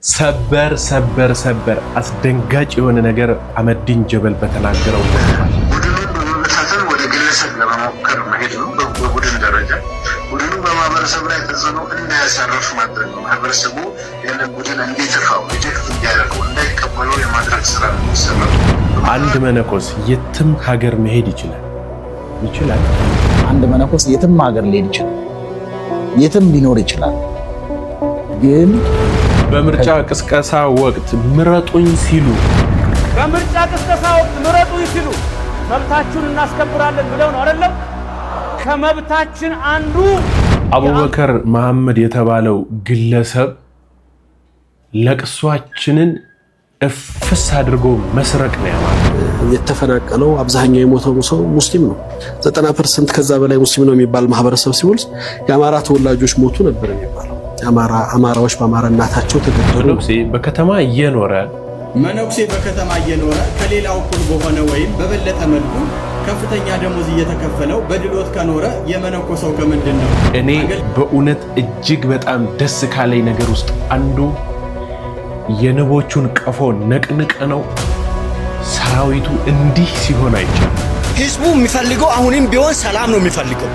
ሰበር አስደንጋጭ የሆነ ነገር አህመዲን ጀበል በተናገረው ቡድኑን በመበታተን ወደ ግለሰብ ለመሞከር መሄድ ነው። በቡድን ደረጃ ቡድኑ በማህበረሰብ ላይ ተጽዕኖ እንዳያሳርፍ ማድረግ ነው። ማህበረሰቡ ያንን ቡድን እንዲተፋው ሪጀክት እንዲያደርገው እንዳይቀበለው የማድረግ ስራ ነው የሚሰራው። አንድ መነኮስ የትም ሀገር መሄድ ይችላል። አንድ መነኮስ የትም ሀገር ሊሄድ ይችላል፣ የትም ሊኖር ይችላል። ግን በምርጫ ቅስቀሳ ወቅት ምረጡኝ ሲሉ መብታችሁን እናስከብራለን ብለው ነው አይደለም? ከመብታችን አንዱ አቡበከር መሐመድ የተባለው ግለሰብ ለቅሷችንን እፍስ አድርጎ መስረቅ ነው ያማረው። የተፈናቀለው አብዛኛው የሞተው ሰው ሙስሊም ነው። 90% ከዛ በላይ ሙስሊም ነው የሚባል ማህበረሰብ ሲወልድ የአማራ ተወላጆች ሞቱ ነበር የሚባለው። አማራዎች በአማራ እናታቸው ተገደሉ። መነኩሴ በከተማ እየኖረ ከሌላው እኩል በሆነ ወይም በበለጠ መልኩ ከፍተኛ ደሞዝ እየተከፈለው በድሎት ከኖረ የመነኮሰው ከምንድን ነው? እኔ በእውነት እጅግ በጣም ደስ ካለኝ ነገር ውስጥ አንዱ የንቦቹን ቀፎ ነቅንቀ ነው ሰራዊቱ እንዲህ ሲሆን አይቻልም። ህዝቡ የሚፈልገው አሁንም ቢሆን ሰላም ነው የሚፈልገው።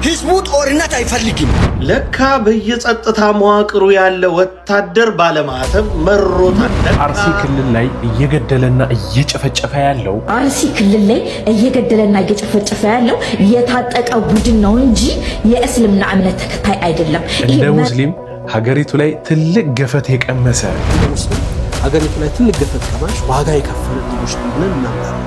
ህዝቡ ጦርነት አይፈልግም። ለካ በየጸጥታ መዋቅሩ ያለ ወታደር ባለማተብ መሮታል። አርሲ ክልል ላይ እየገደለና እየጨፈጨፈ ያለው የታጠቀ ቡድን ነው እንጂ የእስልምና እምነት ተከታይ አይደለም። እንደ ሙስሊም ሀገሪቱ ላይ ትልቅ ገፈት የቀመሰ ሀገሪቱ ላይ ትልቅ ገፈት ቀማሽ ዋጋ የከፈለ ልጆች ብለን እናምናለን።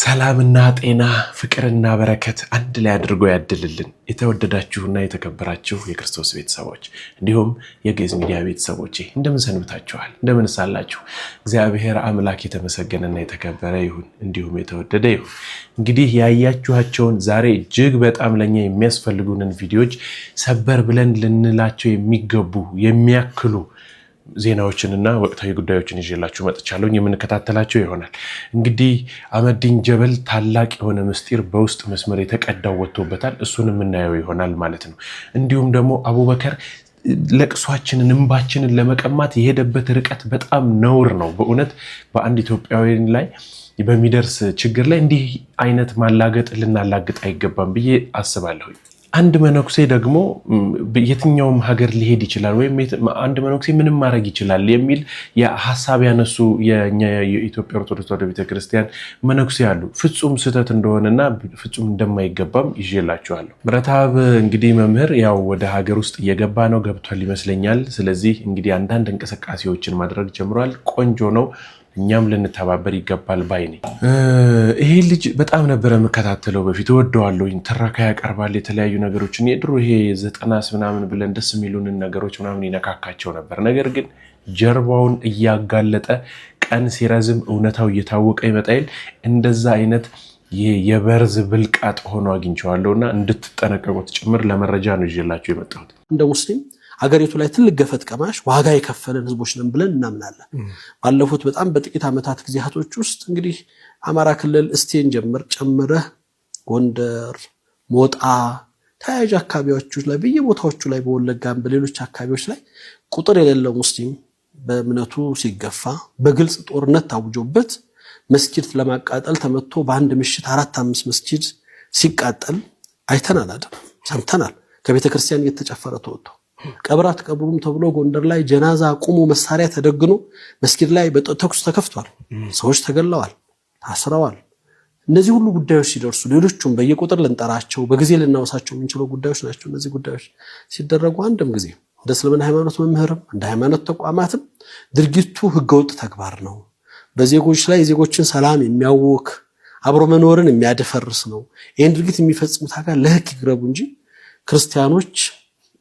ሰላምና ጤና ፍቅርና በረከት አንድ ላይ አድርጎ ያድልልን። የተወደዳችሁና የተከበራችሁ የክርስቶስ ቤተሰቦች እንዲሁም የግዕዝ ሚዲያ ቤተሰቦች እንደምን ሰንብታችኋል? እንደምን ሳላችሁ? እግዚአብሔር አምላክ የተመሰገነና የተከበረ ይሁን፣ እንዲሁም የተወደደ ይሁን። እንግዲህ ያያችኋቸውን ዛሬ እጅግ በጣም ለኛ የሚያስፈልጉንን ቪዲዮዎች ሰበር ብለን ልንላቸው የሚገቡ የሚያክሉ ዜናዎችንና ወቅታዊ ጉዳዮችን ይዤላችሁ መጥቻለሁ። የምንከታተላቸው ይሆናል። እንግዲህ አህመዲን ጀበል ታላቅ የሆነ ምስጢር በውስጥ መስመር የተቀዳው ወጥቶበታል። እሱን የምናየው ይሆናል ማለት ነው። እንዲሁም ደግሞ አቡበከር ለቅሷችንን እንባችንን ለመቀማት የሄደበት ርቀት በጣም ነውር ነው። በእውነት በአንድ ኢትዮጵያዊ ላይ በሚደርስ ችግር ላይ እንዲህ አይነት ማላገጥ ልናላግጥ አይገባም ብዬ አስባለሁ። አንድ መነኩሴ ደግሞ የትኛውም ሀገር ሊሄድ ይችላል ወይም አንድ መነኩሴ ምንም ማድረግ ይችላል የሚል የሐሳብ ያነሱ የኢትዮጵያ ኦርቶዶክስ ተዋሕዶ ቤተክርስቲያን መነኩሴ አሉ። ፍጹም ስህተት እንደሆነና ፍጹም እንደማይገባም ይዤላችኋለሁ። ብረታብ እንግዲህ መምህር ያው ወደ ሀገር ውስጥ እየገባ ነው፣ ገብቷል ይመስለኛል። ስለዚህ እንግዲህ አንዳንድ እንቅስቃሴዎችን ማድረግ ጀምሯል። ቆንጆ ነው። እኛም ልንተባበር ይገባል ባይ ነኝ። ይሄ ልጅ በጣም ነበረ የምከታተለው በፊት፣ እወደዋለሁ። ትረካ ያቀርባል፣ የተለያዩ ነገሮችን የድሮ ይሄ 90 ምናምን ብለን ደስ የሚሉንን ነገሮች ምናምን ይነካካቸው ነበር። ነገር ግን ጀርባውን እያጋለጠ ቀን ሲረዝም እውነታው እየታወቀ ይመጣል። እንደዛ አይነት የበርዝ ብልቃጥ ሆኖ አግኝቼዋለሁና እንድትጠነቀቁት ጭምር ለመረጃ ነው ይዤላችሁ የመጣሁት። እንደ ሙስሊም ሀገሪቱ ላይ ትልቅ ገፈት ቀማሽ ዋጋ የከፈለን ህዝቦች ነን ብለን እናምናለን። ባለፉት በጣም በጥቂት ዓመታት ጊዜያቶች ውስጥ እንግዲህ አማራ ክልል እስቴን ጨምረህ ጎንደር፣ ሞጣ፣ ተያያዥ አካባቢዎች ላይ በየቦታዎቹ ላይ በወለጋም በሌሎች አካባቢዎች ላይ ቁጥር የሌለው ሙስሊም በእምነቱ ሲገፋ በግልጽ ጦርነት ታውጆበት መስጊድ ለማቃጠል ተመቶ በአንድ ምሽት 4-5 መስጊድ ሲቃጠል አይተናል አይደል? ሰምተናል። ከቤተክርስቲያን እየተጨፈረ ተወጥቶ ቀብራት ቀብሩም ተብሎ ጎንደር ላይ ጀናዛ ቁሙ መሳሪያ ተደግኖ መስጊድ ላይ በተኩስ ተከፍቷል። ሰዎች ተገለዋል፣ ታስረዋል። እነዚህ ሁሉ ጉዳዮች ሲደርሱ ሌሎቹም በየቁጥር ልንጠራቸው በጊዜ ልናወሳቸው የምንችለው ጉዳዮች ናቸው። እነዚህ ጉዳዮች ሲደረጉ አንድም ጊዜ እንደ እስልምና ሃይማኖት መምህርም እንደ ሃይማኖት ተቋማትም ድርጊቱ ህገወጥ ተግባር ነው፣ በዜጎች ላይ የዜጎችን ሰላም የሚያውክ አብሮ መኖርን የሚያደፈርስ ነው። ይህን ድርጊት የሚፈጽሙት አካል ለህግ ይቅረቡ እንጂ ክርስቲያኖች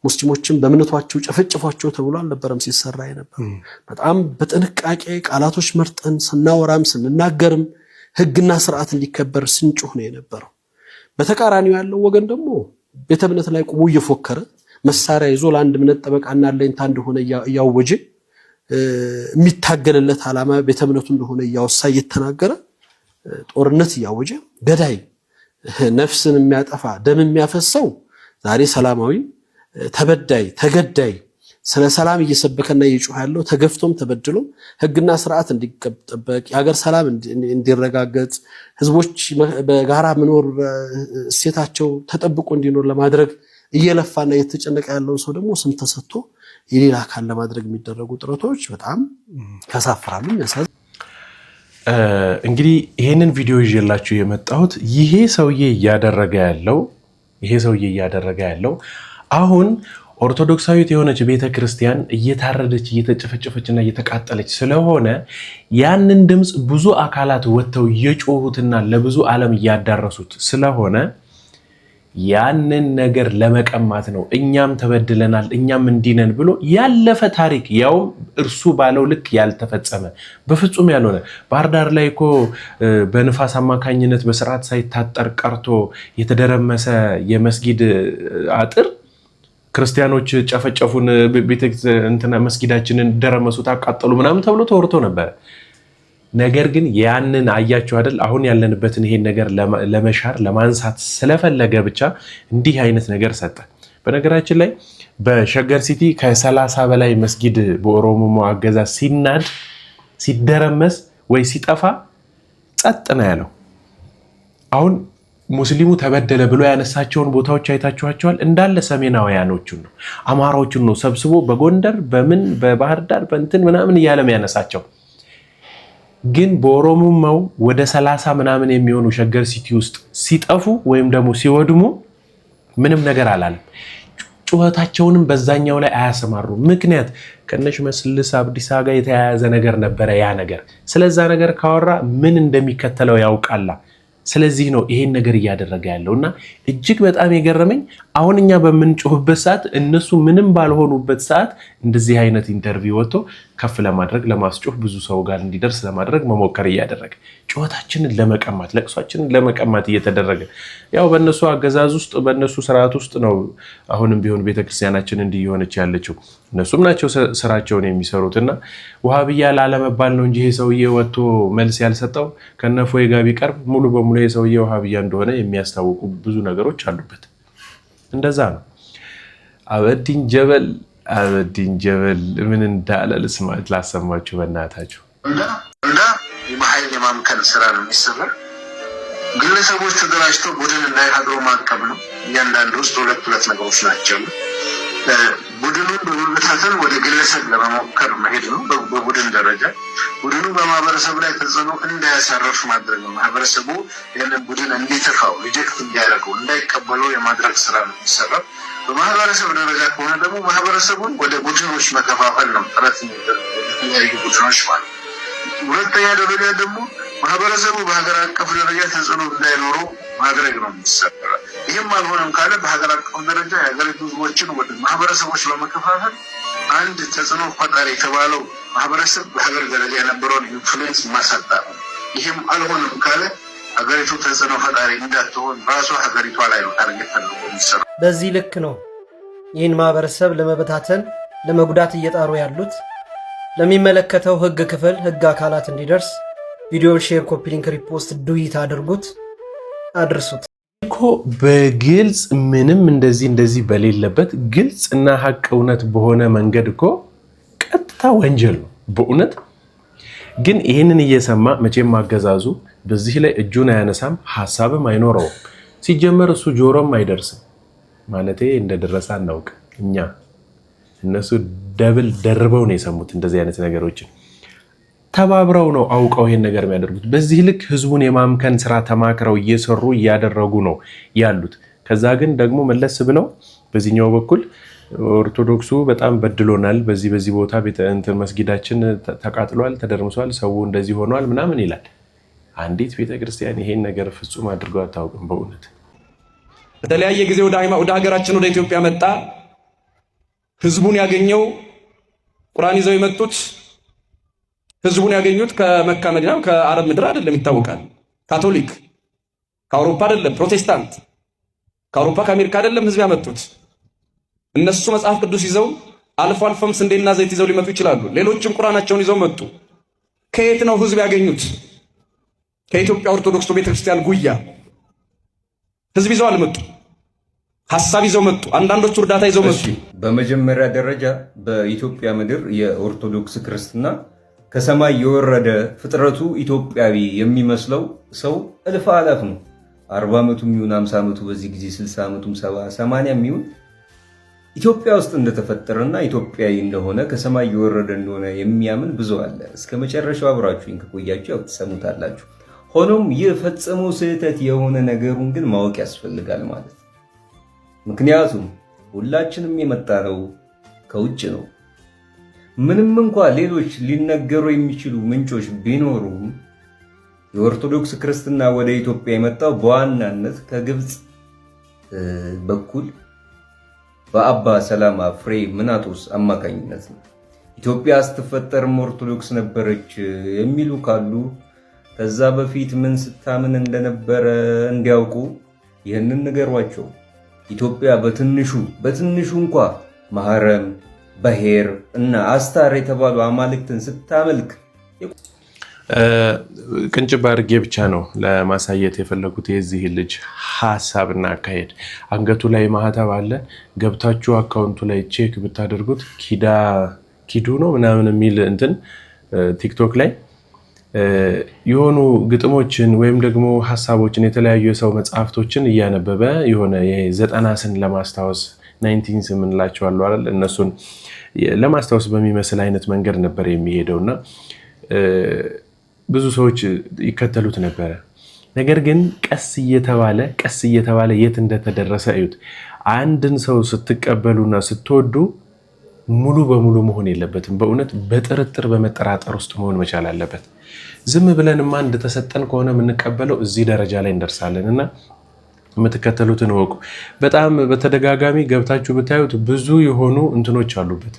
ሙስሊሞችን በእምነቷቸው ጨፈጨፏቸው ተብሎ አልነበረም ሲሰራ የነበረው። በጣም በጥንቃቄ ቃላቶች መርጠን ስናወራም ስንናገርም ህግና ስርዓት እንዲከበር ስንጮህ ነው የነበረው። በተቃራኒው ያለው ወገን ደግሞ ቤተ እምነት ላይ ቁሙ እየፎከረ መሳሪያ ይዞ ለአንድ እምነት ጠበቃና ለእንታ እንደሆነ እያወጀ የሚታገልለት ዓላማ ቤተ እምነቱ እንደሆነ እያወሳ እየተናገረ ጦርነት እያወጀ ገዳይ ነፍስን የሚያጠፋ ደም የሚያፈሰው ዛሬ ሰላማዊ ተበዳይ ተገዳይ ስለ ሰላም እየሰበከና እየጮኸ ያለው ተገፍቶም ተበድሎም ህግና ስርዓት እንዲጠበቅ የሀገር ሰላም እንዲረጋገጥ ህዝቦች በጋራ መኖር እሴታቸው ተጠብቆ እንዲኖር ለማድረግ እየለፋና እየተጨነቀ ያለው ሰው ደግሞ ስም ተሰጥቶ የሌላ አካል ለማድረግ የሚደረጉ ጥረቶች በጣም ያሳፍራሉ ያሳዝናሉ። እንግዲህ ይሄንን ቪዲዮ ይዤላችሁ የመጣሁት ይሄ ሰውዬ እያደረገ ያለው አሁን ኦርቶዶክሳዊት የሆነች ቤተክርስቲያን እየታረደች እየተጨፈጨፈችና እየተቃጠለች ስለሆነ ያንን ድምጽ ብዙ አካላት ወጥተው እየጮሁትና ለብዙ ዓለም እያዳረሱት ስለሆነ ያንን ነገር ለመቀማት ነው። እኛም ተበድለናል እኛም እንዲነን ብሎ ያለፈ ታሪክ ያው እርሱ ባለው ልክ ያልተፈጸመ በፍጹም ያልሆነ ባህር ዳር ላይ እኮ በንፋስ አማካኝነት በስርዓት ሳይታጠር ቀርቶ የተደረመሰ የመስጊድ አጥር ክርስቲያኖች ጨፈጨፉን መስጊዳችንን ደረመሱት አቃጠሉ ምናምን ተብሎ ተወርቶ ነበር። ነገር ግን ያንን አያችሁ አይደል? አሁን ያለንበትን ይሄን ነገር ለመሻር ለማንሳት ስለፈለገ ብቻ እንዲህ አይነት ነገር ሰጠ። በነገራችን ላይ በሸገር ሲቲ ከ30 በላይ መስጊድ በኦሮሞ አገዛዝ ሲናድ ሲደረመስ ወይ ሲጠፋ ጸጥ ነው ያለው። አሁን ሙስሊሙ ተበደለ ብሎ ያነሳቸውን ቦታዎች አይታችኋቸዋል። እንዳለ ሰሜናውያኖቹን ነው አማራዎቹን ነው ሰብስቦ በጎንደር በምን በባህር ዳር በእንትን ምናምን እያለም ያነሳቸው። ግን በኦሮሞማው ወደ 30 ምናምን የሚሆኑ ሸገር ሲቲ ውስጥ ሲጠፉ ወይም ደግሞ ሲወድሙ ምንም ነገር አላለም። ጩኸታቸውንም በዛኛው ላይ አያሰማሩ። ምክንያት ከነሽ መስልስ አብዲሳ ጋር የተያያዘ ነገር ነበረ ያ ነገር። ስለዛ ነገር ካወራ ምን እንደሚከተለው ያውቃላ። ስለዚህ ነው ይሄን ነገር እያደረገ ያለውና እጅግ በጣም የገረመኝ አሁን እኛ በምንጮህበት ሰዓት እነሱ ምንም ባልሆኑበት ሰዓት እንደዚህ አይነት ኢንተርቪው ወጥቶ ከፍ ለማድረግ ለማስጮህ ብዙ ሰው ጋር እንዲደርስ ለማድረግ መሞከር እያደረገ ጩኸታችንን ለመቀማት ለቅሷችንን ለመቀማት እየተደረገ ያው በእነሱ አገዛዝ ውስጥ በእነሱ ስርዓት ውስጥ ነው አሁንም ቢሆን ቤተክርስቲያናችን እንዲህ የሆነች ያለችው። እነሱም ናቸው ስራቸውን የሚሰሩትና ወሃቢያ ላለመባል ነው እንጂ ይሄ ሰውዬ ወጥቶ መልስ ያልሰጠው ከነፎይ ጋር ቢቀርብ ሙሉ በሙሉ ይሄ ሰውዬ ወሃቢያ እንደሆነ የሚያስታውቁ ብዙ ነገሮች አሉበት። እንደዛ ነው። አበዲን ጀበል ምን እንዳለ ልስማት ላሰማችሁ በእናታችሁ። እንዳ የኃይል የማምከን ስራ ነው የሚሰራ። ግለሰቦች ተደራጅተው ቡድን እንዳይፈጥሩ ማቀብ ነው። እያንዳንዱ ውስጥ ሁለት ነገሮች ናቸው። ቡድኑን በመበታተን ወደ ግለሰብ ለመሞከር መሄድ ነው። በቡድን ደረጃ ቡድኑ በማህበረሰብ ላይ ተጽዕኖ እንዳያሳርፍ ማድረግ ነው። ማህበረሰቡ ያንን ቡድን እንዲተፋው ሪጀክት እንዲያደርገው እንዳይቀበለው የማድረግ ስራ ነው የሚሰራው። በማህበረሰብ ደረጃ ከሆነ ደግሞ ማህበረሰቡን ወደ ቡድኖች መከፋፈል ነው ጥረት የተለያዩ ቡድኖች ማለት። ሁለተኛ ደረጃ ደግሞ ማህበረሰቡ በሀገር አቀፍ ደረጃ ተጽዕኖ እንዳይኖረው ማድረግ ነው የሚሰራ። ይህም አልሆነም ካለ በሀገር አቀፍ ደረጃ የሀገሪቱ ህዝቦችን ወደ ማህበረሰቦች በመከፋፈል አንድ ተጽዕኖ ፈጣሪ የተባለው ማህበረሰብ በሀገር ደረጃ የነበረውን ኢንፍሉዌንስ ማሳጣት ነው። ይህም አልሆነም ካለ ሀገሪቱ ተጽዕኖ ፈጣሪ እንዳትሆን ራሷ ሀገሪቷ ላይ ነው ታርጌት ተደርጎ የሚሰራ። በዚህ ልክ ነው ይህን ማህበረሰብ ለመበታተን ለመጉዳት እየጣሩ ያሉት። ለሚመለከተው ህግ ክፍል ህግ አካላት እንዲደርስ ቪዲዮን ሼር፣ ኮፒ ሊንክ፣ ሪፖስት ዱዊት አድርጉት፣ አድርሱት እኮ በግልጽ ምንም እንደዚህ በሌለበት ግልጽ እና ሀቅ እውነት በሆነ መንገድ እኮ ቀጥታ ወንጀል ነው በእውነት። ግን ይህንን እየሰማ መቼም አገዛዙ በዚህ ላይ እጁን አያነሳም፣ ሐሳብም አይኖረውም። ሲጀመር እሱ ጆሮም አይደርስም ማለቴ እንደደረሰ አናውቅ እኛ። እነሱ ደብል ደርበው ነው የሰሙት እንደዚህ አይነት ነገሮችን ተባብረው ነው አውቀው ይሄን ነገር የሚያደርጉት። በዚህ ልክ ህዝቡን የማምከን ስራ ተማክረው እየሰሩ እያደረጉ ነው ያሉት። ከዛ ግን ደግሞ መለስ ብለው በዚህኛው በኩል ኦርቶዶክሱ በጣም በድሎናል፣ በዚህ ቦታ መስጊዳችን ተቃጥሏል፣ ተደርምሷል፣ ሰው እንደዚህ ሆኗል ምናምን ይላል። አንዲት ቤተክርስቲያን ይሄን ነገር ፍጹም አድርገው አታውቅም በእውነት። በተለያየ ጊዜ ወደ ሀገራችን ወደ ኢትዮጵያ መጣ። ህዝቡን ያገኘው ቁርአን ይዘው የመጡት ህዝቡን ያገኙት ከመካ መዲና ከአረብ ምድር አይደለም፣ ይታወቃል። ካቶሊክ ከአውሮፓ አይደለም፣ ፕሮቴስታንት ከአውሮፓ ከአሜሪካ አይደለም ህዝብ ያመጡት። እነሱ መጽሐፍ ቅዱስ ይዘው አልፎ አልፎም ስንዴና ዘይት ይዘው ሊመጡ ይችላሉ። ሌሎችም ቁርአናቸውን ይዘው መጡ። ከየት ነው ህዝብ ያገኙት? ከኢትዮጵያ ኦርቶዶክስ ቤተክርስቲያን ጉያ ህዝብ ይዘው አልመጡ፣ ሐሳብ ይዘው መጡ። አንዳንዶቹ እርዳታ ይዘው መጡ። በመጀመሪያ ደረጃ በኢትዮጵያ ምድር የኦርቶዶክስ ክርስትና ከሰማይ የወረደ ፍጥረቱ ኢትዮጵያዊ የሚመስለው ሰው እልፍ አላፍ ነው። 40 ዓመቱም ይሁን 50 ዓመቱ በዚህ ጊዜ 60 ዓመቱም 70 80 ይሁን ኢትዮጵያ ውስጥ እንደተፈጠረና ኢትዮጵያዊ እንደሆነ ከሰማይ የወረደ እንደሆነ የሚያምን ብዙ አለ። እስከ መጨረሻው አብራችሁኝ ከቆያችሁ ያው ትሰሙታላችሁ። ሆኖም ይህ ፈጽሞ ስህተት የሆነ ነገሩን ግን ማወቅ ያስፈልጋል ማለት ነው። ምክንያቱም ሁላችንም የመጣነው ከውጭ ነው። ምንም እንኳን ሌሎች ሊነገሩ የሚችሉ ምንጮች ቢኖሩም የኦርቶዶክስ ክርስትና ወደ ኢትዮጵያ የመጣው በዋናነት ከግብጽ በኩል በአባ ሰላማ ፍሬ ምናጦስ አማካኝነት ነው። ኢትዮጵያ ስትፈጠርም ኦርቶዶክስ ነበረች የሚሉ ካሉ ከዛ በፊት ምን ስታምን እንደነበረ እንዲያውቁ ይህንን ንገሯቸው። ኢትዮጵያ በትንሹ እንኳ ማህረም፣ በሄር እና አስታር የተባሉ አማልክትን ስታመልክ ቅንጭብ አድርጌ ብቻ ነው ለማሳየት የፈለጉት የዚህ ልጅ ሐሳብና አካሄድ። አንገቱ ላይ ማህተብ አለ። ገብታችሁ አካውንቱ ላይ ቼክ ብታደርጉት ኪዱ ነው ምናምን የሚል እንትን ቲክቶክ ላይ የሆኑ ግጥሞችን ወይም ደግሞ ሐሳቦችን የተለያዩ የሰው መጽሐፍቶችን እያነበበ የሆነ ዘጠናስን ለማስታወስ 19 የምንላቸው አሉ አይደል? እነሱን ለማስታወስ በሚመስል አይነት መንገድ ነበር የሚሄደውና ብዙ ሰዎች ይከተሉት ነበረ። ነገር ግን ቀስ እየተባለ የት እንደተደረሰ እዩት። አንድን ሰው ስትቀበሉና ስትወዱ ሙሉ በሙሉ መሆን የለበትም። በእውነት በጥርጥር በመጠራጠር ውስጥ መሆን መቻል አለበት። ዝም ብለንማ እንደተሰጠን ከሆነ የምንቀበለው እዚህ ደረጃ ላይ እንደርሳለን እና የምትከተሉትን ወቁ። በጣም በተደጋጋሚ ገብታችሁ ብታዩት ብዙ የሆኑ እንትኖች አሉበት።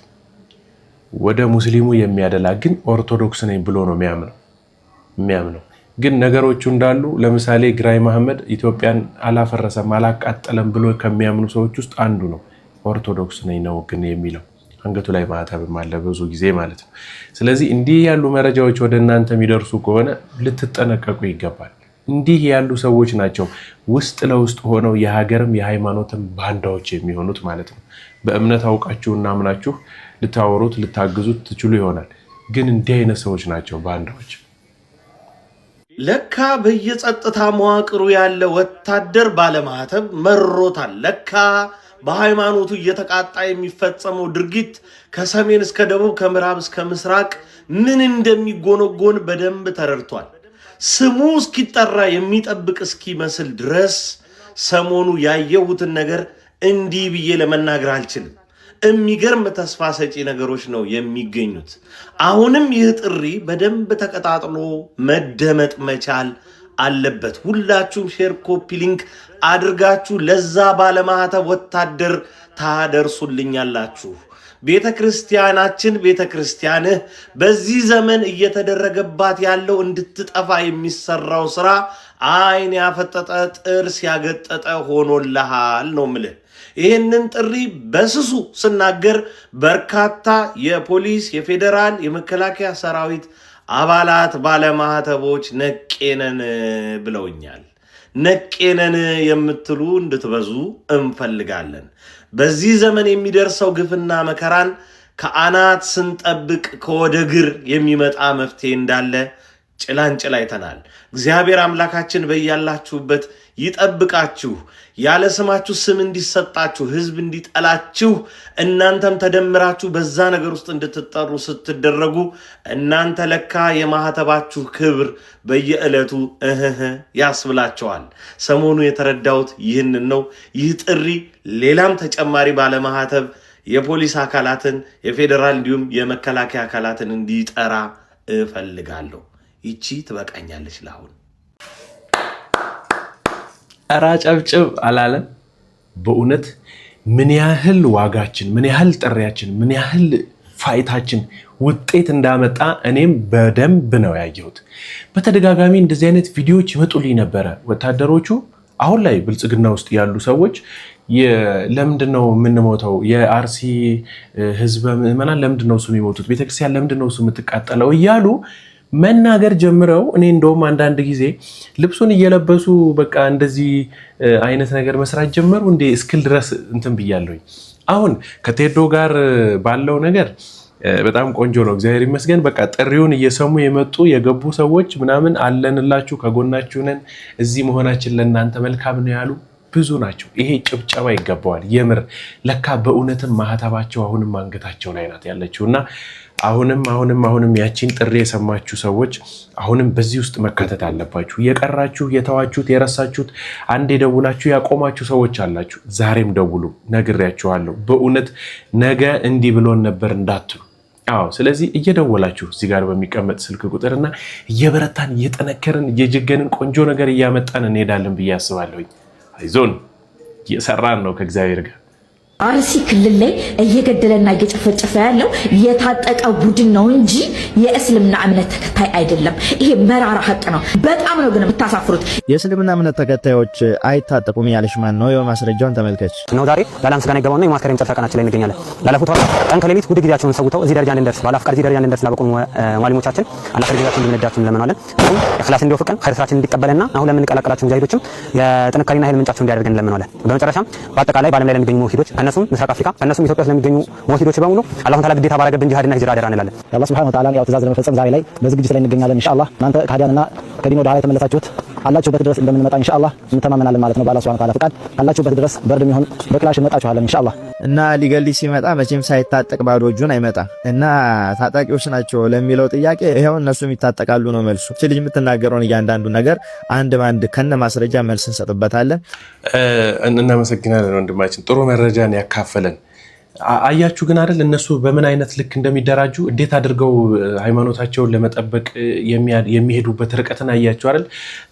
ወደ ሙስሊሙ የሚያደላ ግን ኦርቶዶክስ ነኝ ብሎ ነው የሚያምነው። ግን ነገሮቹ እንዳሉ ለምሳሌ ግራኝ መሐመድ ኢትዮጵያን አላፈረሰም አላቃጠለም ብሎ ከሚያምኑ ሰዎች ውስጥ አንዱ ነው። ኦርቶዶክስ ነኝ ነው ግን የሚለው አንገቱ ላይ ማህተብም አለ ብዙ ጊዜ ማለት ነው። ስለዚህ እንዲህ ያሉ መረጃዎች ወደ እናንተ የሚደርሱ ከሆነ ልትጠነቀቁ ይገባል። እንዲህ ያሉ ሰዎች ናቸው ውስጥ ለውስጥ ሆነው የሀገርም የሃይማኖትም ባንዳዎች የሚሆኑት ማለት ነው። በእምነት አውቃችሁና አምናችሁ ልታወሩት ልታግዙት ትችሉ ይሆናል። ግን እንዲህ አይነት ሰዎች ናቸው ባንዳዎች። ለካ በየጸጥታ መዋቅሩ ያለ ወታደር ባለማህተብ መሮታል። ለካ በሃይማኖቱ እየተቃጣ የሚፈጸመው ድርጊት ከሰሜን እስከ ደቡብ ከምዕራብ እስከ ምስራቅ ምን እንደሚጎነጎን በደንብ ተረድቷል። ስሙ እስኪጠራ የሚጠብቅ እስኪመስል ድረስ ሰሞኑ ያየሁትን ነገር እንዲህ ብዬ ለመናገር አልችልም። የሚገርም ተስፋ ሰጪ ነገሮች ነው የሚገኙት። አሁንም ይህ ጥሪ በደንብ ተቀጣጥሎ መደመጥ መቻል አለበት። ሁላችሁም ሼር፣ ኮፒ ሊንክ አድርጋችሁ ለዛ ባለማህተብ ወታደር ታደርሱልኛላችሁ። ቤተ ክርስቲያናችን ቤተ ክርስቲያንህ በዚህ ዘመን እየተደረገባት ያለው እንድትጠፋ የሚሰራው ስራ አይን ያፈጠጠ ጥርስ ያገጠጠ ሆኖልሃል ነው ምልህ። ይህንን ጥሪ በስሱ ስናገር በርካታ የፖሊስ፣ የፌዴራል፣ የመከላከያ ሰራዊት አባላት ባለማህተቦች ነቄነን ብለውኛል። ነቄነን የምትሉ እንድትበዙ እንፈልጋለን። በዚህ ዘመን የሚደርሰው ግፍና መከራን ከአናት ስንጠብቅ ከወደ እግር የሚመጣ መፍትሄ እንዳለ ጭላንጭል አይተናል። እግዚአብሔር አምላካችን በያላችሁበት ይጠብቃችሁ። ያለ ስማችሁ ስም እንዲሰጣችሁ፣ ህዝብ እንዲጠላችሁ፣ እናንተም ተደምራችሁ በዛ ነገር ውስጥ እንድትጠሩ ስትደረጉ እናንተ ለካ የማህተባችሁ ክብር በየዕለቱ ያስብላቸዋል። ሰሞኑ የተረዳሁት ይህንን ነው። ይህ ጥሪ ሌላም ተጨማሪ ባለማህተብ የፖሊስ አካላትን፣ የፌዴራል እንዲሁም የመከላከያ አካላትን እንዲጠራ እፈልጋለሁ። ይቺ ትበቃኛለች ለአሁን። ኧረ ጨብጭብ አላለም። በእውነት ምን ያህል ዋጋችን፣ ምን ያህል ጥሪያችን፣ ምን ያህል ፋይታችን ውጤት እንዳመጣ እኔም በደንብ ነው ያየሁት። በተደጋጋሚ እንደዚህ አይነት ቪዲዮዎች ይመጡልኝ ነበረ። ወታደሮቹ አሁን ላይ ብልጽግና ውስጥ ያሉ ሰዎች ለምንድን ነው የምንሞተው? የአርሲ ህዝበ ምዕመናን ለምንድን ነው እሱ የሚሞቱት? ቤተክርስቲያን ለምንድን ነው እሱ የምትቃጠለው? እያሉ መናገር ጀምረው እኔ እንደውም አንዳንድ ጊዜ ልብሱን እየለበሱ በቃ እንደዚህ አይነት ነገር መስራት ጀመሩ እንዴ እስክል ድረስ እንትን ብያለሁኝ። አሁን ከቴዶ ጋር ባለው ነገር በጣም ቆንጆ ነው፣ እግዚአብሔር ይመስገን። በቃ ጥሪውን እየሰሙ የመጡ የገቡ ሰዎች ምናምን አለንላችሁ፣ ከጎናችሁ ነን፣ እዚህ መሆናችን ለእናንተ መልካም ነው ያሉ ብዙ ናቸው። ይሄ ጭብጨባ ይገባዋል። የምር ለካ በእውነትም ማህተባቸው አሁንም አንገታቸው ላይ ናት ያለችው እና አሁንም ያቺን ጥሪ የሰማችሁ ሰዎች አሁንም በዚህ ውስጥ መካተት አለባችሁ። የቀራችሁ፣ የተዋችሁት፣ የረሳችሁት አንድ የደውላችሁ ያቆማችሁ ሰዎች አላችሁ። ዛሬም ደውሉ፣ ነግሬያችኋለሁ። በእውነት ነገ እንዲህ ብሎን ነበር እንዳትሉ። ስለዚህ እየደወላችሁ እዚህ ጋር በሚቀመጥ ስልክ ቁጥርና እየበረታን እየጠነከርን እየጀገንን ቆንጆ ነገር እያመጣን እንሄዳለን ብዬ አስባለሁኝ። አይዞን፣ እየሰራን ነው ከእግዚአብሔር ጋር። አርሲ ክልል ላይ እየገደለና እየጨፈጨፈ ያለው የታጠቀ ቡድን ነው እንጂ የእስልምና እምነት ተከታይ አይደለም። ይሄ መራራ ሀቅ ነው። በጣም ነው ግን የምታሳፍሩት። የእስልምና እምነት ተከታዮች አይታጠቁም ያለሽ ማን ነው? የማስረጃውን ተመልከች ነው። ዛሬ ለዓለም ስጋና ይገባውና የማስከረም መጨረሻ ቀናችን ላይ እንገኛለን። ላለፉት ቀን ከሌሊት ውድ ጊዜያቸውን ሰውተው እዚህ ደረጃ እንድንደርስ ባለ አፍቃር እዚህ ደረጃ እንድንደርስ ላበቁን ማሊሞቻችን አላህ ጊዜያቸውን እንድንዳችሁ እንለምናለን። ኢኽላስ እንዲወፍቀን ኸይር ስራችን እንዲቀበልና አሁን ለምንቀላቀላችሁ ሙጃሂዶችም የጥንካሬና ኃይል ምንጫቸው እንዲያደርገን እንለምናለን። በመጨረሻም በአጠቃላይ በዓለም ላይ ለሚገኙ ሙሂዶች እነሱም ምስራቅ አፍሪካ እነሱም ኢትዮጵያ ስለሚገኙ ሙሂዶች በሙሉ አላህ ተዓላ ግዴታ ባረገብን ጂሃድና ሂጅራ አደራ እንላለን። አላህ Subhanahu Wa Ta'ala ያው ትእዛዝ ለመፈጸም ዛሬ ላይ በዝግጅት ላይ እንገኛለን። ኢንሻአላህ እናንተ ከሃዲያንና ከዲን ወደ ኋላ የተመለሳችሁት አላችሁበት ድረስ እንደምንመጣ ኢንሻአላህ እንተማመናለን ማለት ነው። በአላህ Subhanahu Wa Ta'ala ፈቃድ አላችሁበት ድረስ በርድ የሚሆን በክላሽ እንመጣችኋለን ኢንሻአላህ። እና ሊገልይ ሲመጣ መቼም ሳይታጠቅ ባዶ እጁን አይመጣም። እና ታጣቂዎች ናቸው ለሚለው ጥያቄ ይሄው እነሱም ይታጠቃሉ ነው መልሱ። እቺ ልጅ የምትናገረውን እያንዳንዱ ነገር አንድ ባንድ ከነ ማስረጃ መልስ እንሰጥበታለን። እናመሰግናለን ወንድማችን፣ ጥሩ መረጃን ያካፈለን። አያችሁ ግን አይደል እነሱ በምን አይነት ልክ እንደሚደራጁ እንዴት አድርገው ሃይማኖታቸውን ለመጠበቅ የሚሄዱበት ርቀትን አያችሁ አይደል?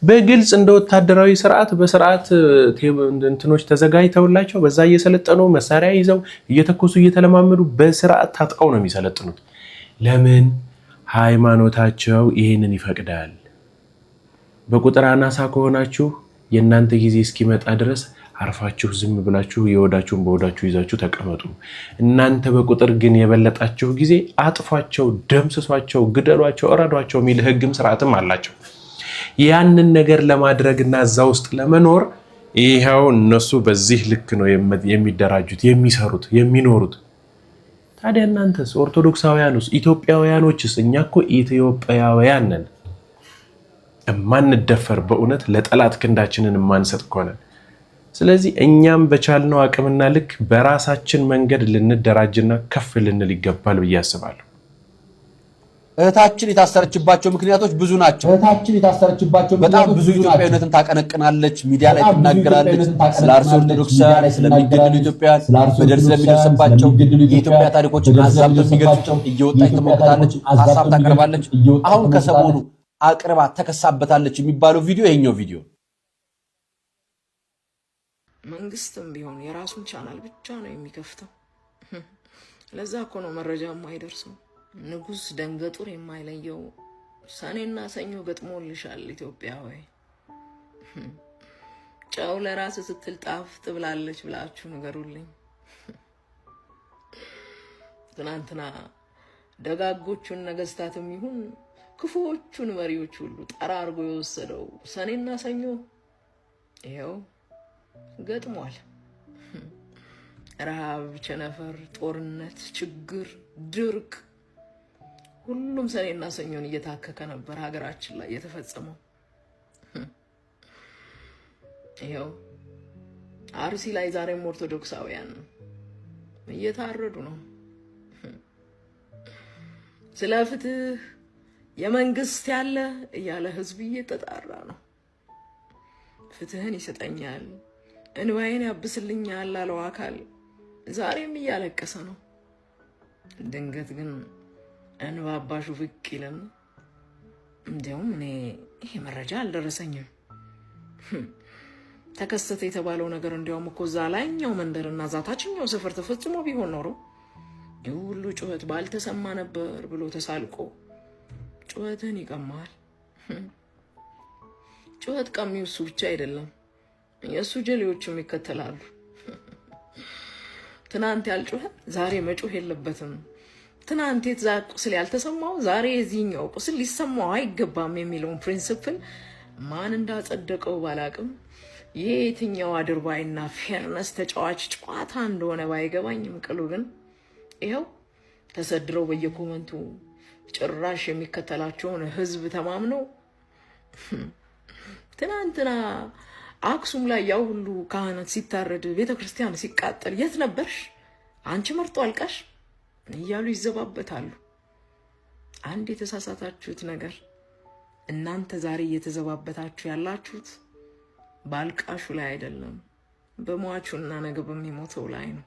በግልጽ እንደ ወታደራዊ ስርዓት በስርዓት እንትኖች ተዘጋጅተውላቸው በዛ እየሰለጠኑ መሳሪያ ይዘው እየተኮሱ እየተለማመዱ በስርዓት ታጥቀው ነው የሚሰለጥኑት። ለምን? ሃይማኖታቸው ይሄንን ይፈቅዳል። በቁጥር አናሳ ከሆናችሁ የእናንተ ጊዜ እስኪመጣ ድረስ አርፋችሁ ዝም ብላችሁ የወዳችሁን በወዳችሁ ይዛችሁ ተቀመጡ። እናንተ በቁጥር ግን የበለጣችሁ ጊዜ አጥፏቸው፣ ደምስሷቸው፣ ግደሏቸው፣ እረዷቸው የሚል ህግም ስርዓትም አላቸው። ያንን ነገር ለማድረግና እዛ ውስጥ ለመኖር ይሄው እነሱ በዚህ ልክ ነው የሚደራጁት፣ የሚሰሩት፣ የሚኖሩት። ታዲያ እናንተስ ኦርቶዶክሳውያኑስ ኢትዮጵያውያኖችስ? እኛ እኮ ኢትዮጵያውያን ነን። እማንደፈር በእውነት ለጠላት ክንዳችንን የማንሰጥ ከሆነ ስለዚህ እኛም በቻልነው አቅምና ልክ በራሳችን መንገድ ልንደራጅና ከፍ ልንል ይገባል ብዬ አስባለሁ። እህታችን የታሰረችባቸው ምክንያቶች ብዙ ናቸው። በጣም ብዙ ኢትዮጵያዊነትን ታቀነቅናለች፣ ሚዲያ ላይ ትናገራለች። ስለ አርሲ ኦርቶዶክሳውያን ስለሚገደሉ ኢትዮጵያውያን በደል ስለሚደርስባቸው የኢትዮጵያ ታሪኮችን አዛብተው የሚገልጹ እየወጣች ትሞግታለች፣ ሀሳብ ታቀርባለች። አሁን ከሰሞኑ አቅርባ ተከሳበታለች የሚባለው ቪዲዮ ይሄኛው ቪዲዮ። መንግስትም ቢሆን የራሱን ቻናል ብቻ ነው የሚከፍተው። ለዛ እኮ ነው መረጃ የማይደርሰው። ንጉስ ደንገጡር የማይለየው ሰኔና ሰኞ ገጥሞልሻል ኢትዮጵያ ወይ ጨው ለራስ ስትል ጣፍጥ ብላለች ብላችሁ ንገሩልኝ። ትናንትና ደጋጎቹን ነገስታትም ይሁን ክፉዎቹን መሪዎች ሁሉ ጠራርጎ የወሰደው ሰኔና ሰኞ ይሄው ገጥሟል። ረሃብ፣ ቸነፈር፣ ጦርነት፣ ችግር፣ ድርቅ ሁሉም ሰኔና ሰኞን እየታከከ ነበር ሀገራችን ላይ የተፈጸመው። ይሄው አርሲ ላይ ዛሬም ኦርቶዶክሳውያን እየታረዱ ነው። ስለ ፍትህ የመንግስት ያለ እያለ ህዝብ እየተጣራ ነው። ፍትህን ይሰጠኛል፣ እንባዬን ያብስልኛል ላለው አካል ዛሬም እያለቀሰ ነው። ድንገት ግን እንባ አባሹ ፍቅ ይለን። እንዲያውም እኔ ይሄ መረጃ አልደረሰኝም። ተከሰተ የተባለው ነገር እንዲያውም እኮ እዛ ላይኛው መንደርና እዛ ታችኛው ሰፈር ተፈጽሞ ቢሆን ኖሮ የሁሉ ጩኸት ባልተሰማ ነበር ብሎ ተሳልቆ ጩኸትን ይቀማል። ጩኸት ቀሚው እሱ ብቻ አይደለም፣ የእሱ ጀሌዎችም ይከተላሉ። ትናንት ያልጮኸ ዛሬ መጮህ የለበትም፣ ትናንት የተዛ ቁስል ያልተሰማው ዛሬ የዚህኛው ቁስል ሊሰማው አይገባም የሚለውን ፕሪንሲፕል ማን እንዳጸደቀው ባላቅም የትኛው አድርባይና ፌርነስ ተጫዋች ጨዋታ እንደሆነ ባይገባኝም ቅሉ ግን ይሄው ተሰድረው በየኮመንቱ ጭራሽ የሚከተላቸውን ህዝብ ተማምነው ትናንትና አክሱም ላይ ያው ሁሉ ካህናት ሲታረድ ቤተክርስቲያን ሲቃጠል የት ነበርሽ አንቺ መርጦ አልቃሽ እያሉ ይዘባበታሉ። አንድ የተሳሳታችሁት ነገር እናንተ ዛሬ እየተዘባበታችሁ ያላችሁት ባልቃሹ ላይ አይደለም በሟቹና ነገ በሚሞተው ላይ ነው።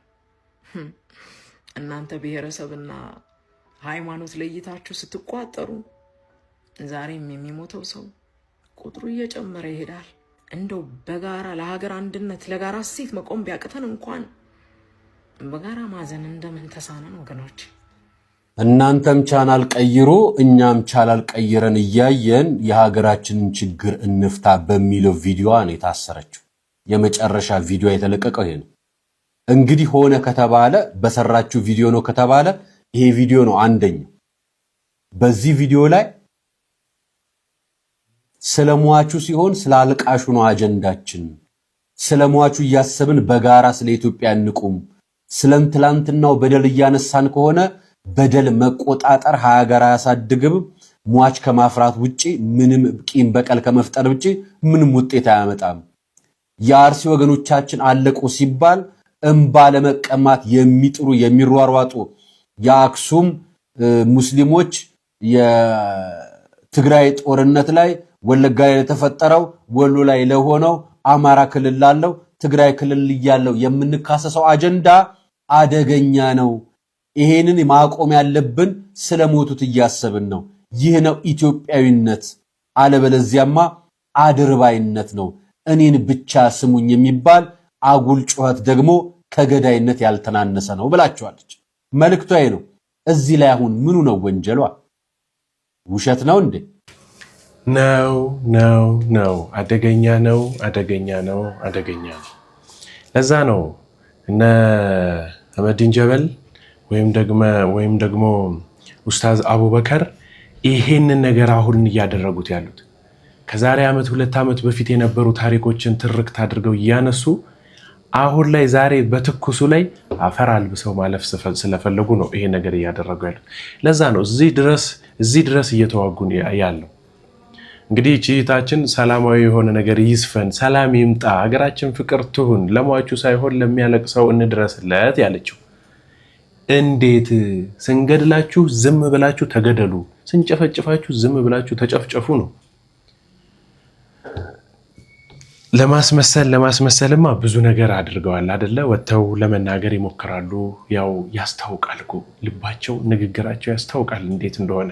እናንተ ብሔረሰብና ሃይማኖት ለይታችሁ ስትቋጠሩ ዛሬም የሚሞተው ሰው ቁጥሩ እየጨመረ ይሄዳል። እንደው በጋራ ለሀገር አንድነት ለጋራ እሴት መቆም ቢያቅተን እንኳን በጋራ ማዘን እንደምን ተሳነን ወገኖች። እናንተም ቻናል ቀይሩ እኛም ቻናል ቀይረን እያየን የሀገራችንን ችግር እንፍታ በሚለው ቪዲዮዋ ነው የታሰረችው። የመጨረሻ ቪዲዮ የተለቀቀው ይሄ ነው። እንግዲህ ሆነ ከተባለ በሰራችሁ ቪዲዮ ነው ከተባለ ይሄ ቪዲዮ ነው አንደኛው። በዚህ ቪዲዮ ላይ ስለሟቹ ሲሆን ስላልቃሹ ነው አጀንዳችን። ስለሟቹ እያሰብን በጋራ ስለ ኢትዮጵያ እንቁም። ስለንትላንትናው በደል እያነሳን ከሆነ በደል መቆጣጠር ሀገር አያሳድግም። ሟች ከማፍራት ውጪ ምንም ቂም በቀል ከመፍጠር ውጪ ምንም ውጤት አያመጣም። የአርሲ ወገኖቻችን አለቁ ሲባል እንባ ለመቀማት የሚጥሩ የሚሯሯጡ የአክሱም ሙስሊሞች የትግራይ ጦርነት ላይ ወለጋ ላይ ለተፈጠረው ወሎ ላይ ለሆነው አማራ ክልል ላለው ትግራይ ክልል ያለው የምንካሰሰው አጀንዳ አደገኛ ነው። ይሄንን ማቆም ያለብን ስለሞቱት እያሰብን ነው። ይህ ነው ኢትዮጵያዊነት። አለበለዚያማ አድርባይነት ነው። እኔን ብቻ ስሙኝ የሚባል አጉል ጩኸት ደግሞ ከገዳይነት ያልተናነሰ ነው ብላችኋለች። መልእክቷ ነው። እዚህ ላይ አሁን ምኑ ነው ወንጀሏ? ውሸት ነው እንዴ? ነው አደገኛ ነው። አደገኛ ነው። ለዛ ነው እነ አህመዲን ጀበል ወይም ደግሞ ኡስታዝ አቡበከር ይሄንን ነገር አሁን እያደረጉት ያሉት። ከዛሬ ዓመት 2 ዓመት በፊት የነበሩ ታሪኮችን ትርክት አድርገው እያነሱ አሁን ላይ ዛሬ በትኩሱ ላይ አፈር አልብሰው ማለፍ ስለፈለጉ ነው ይሄ ነገር እያደረጉ ያሉት። ለዛ ነው እዚህ ድረስ እየተዋጉን ያለው። እንግዲህ ቺታችን ሰላማዊ የሆነ ነገር ይስፈን፣ ሰላም ይምጣ፣ ሀገራችን ፍቅር ትሁን፣ ለሟቹ ሳይሆን ለሚያለቅሰው እንድረስለት ያለችው። እንዴት ስንገድላችሁ ዝም ብላችሁ ተገደሉ፣ ስንጨፈጭፋችሁ ዝም ብላችሁ ተጨፍጨፉ ነው። ለማስመሰልማ ብዙ ነገር አድርገዋል አይደለ? ወጥተው ለመናገር ይሞክራሉ። ያው ያስታውቃል እኮ ልባቸው፣ ንግግራቸው ያስታውቃል እንዴት እንደሆነ።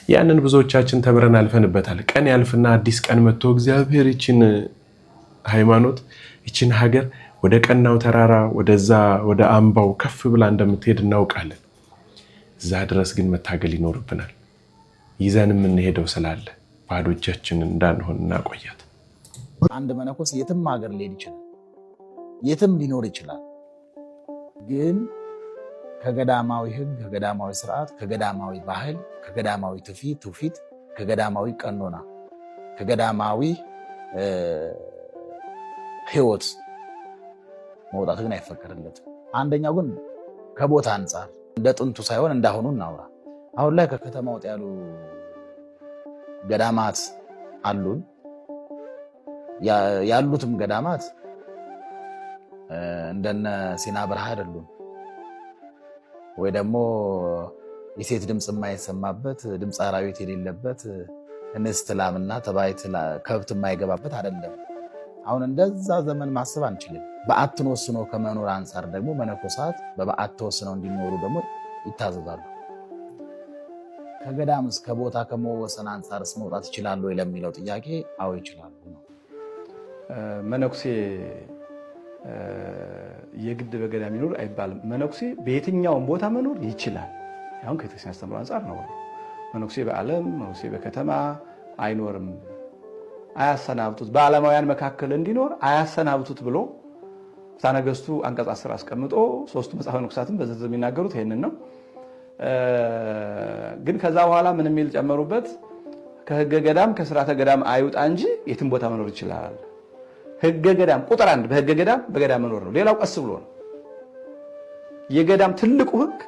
ያንን ብዙዎቻችን ተምረን አልፈንበታል። ቀን ያልፍና አዲስ ቀን መጥቶ እግዚአብሔር ይችን ሃይማኖት ይችን ሀገር ወደ ቀናው ተራራ ወደ አምባው ከፍ ብላ እንደምትሄድ እናውቃለን። እዛ ድረስ ግን መታገል ይኖርብናል። ይዘን የምንሄደው ስላለ ባዶ እጃችንን እንዳንሆን እናቆያት። አንድ መነኮስ የትም ሀገር ሊሄድ ይችላል፣ የትም ሊኖር ይችላል። ግን ከገዳማዊ ሕግ፣ ከገዳማዊ ስርዓት፣ ከገዳማዊ ባህል፣ ከገዳማዊ ትውፊት፣ ከገዳማዊ ቀኖና፣ ከገዳማዊ ሕይወት መውጣት ግን አይፈቀድለትም። አንደኛው ግን ከቦታ አንጻር እንደ ጥንቱ ሳይሆን እንዳሁኑ እናውራ። አሁን ላይ ከከተማ ወጥ ያሉ ገዳማት አሉን። ያሉትም ገዳማት እንደነ ሲና በረሃ አይደሉም። ወይ ደግሞ የሴት ድምፅ የማይሰማበት ድምፅ አራዊት የሌለበት እንስት ላምና ተባይት ከብት የማይገባበት አይደለም። አሁን እንደዛ ዘመን ማሰብ አንችልም። በዓት ተወስኖ ከመኖር አንጻር ደግሞ መነኮሳት በበዓት ተወስነው እንዲኖሩ ደግሞ ይታዘዛሉ። ከገዳም እስከ ቦታ ከመወሰን አንጻርስ መውጣት ይችላሉ ወይ ለሚለው ጥያቄ አዎ ይችላሉ ነው። መነኩሴ የግድ በገዳም ይኖር አይባልም። መነኩሴ በየትኛውም ቦታ መኖር ይችላል። አሁን ከቤተክርስቲያን አስተምሮ አንጻር ነው። መነኩሴ በዓለም መነኩሴ በከተማ አይኖርም። አያሰናብቱት፣ በዓለማውያን መካከል እንዲኖር አያሰናብቱት ብሎ ፍትሐ ነገሥቱ አንቀጽ 10 አስቀምጦ ሶስቱ መጽሐፈ መነኮሳትን በዝርዝር የሚናገሩት ይሄንን ነው። ግን ከዛ በኋላ ምን የሚል ጨመሩበት? ከህገ ገዳም ከስርዓተ ገዳም አይውጣ እንጂ የትም ቦታ መኖር ይችላል። ህገ ገዳም ቁጥር 1 በህገ ገዳም በገዳም መኖር ነው። ሌላው ቀስ ብሎ ነው። የገዳም ትልቁ ህግ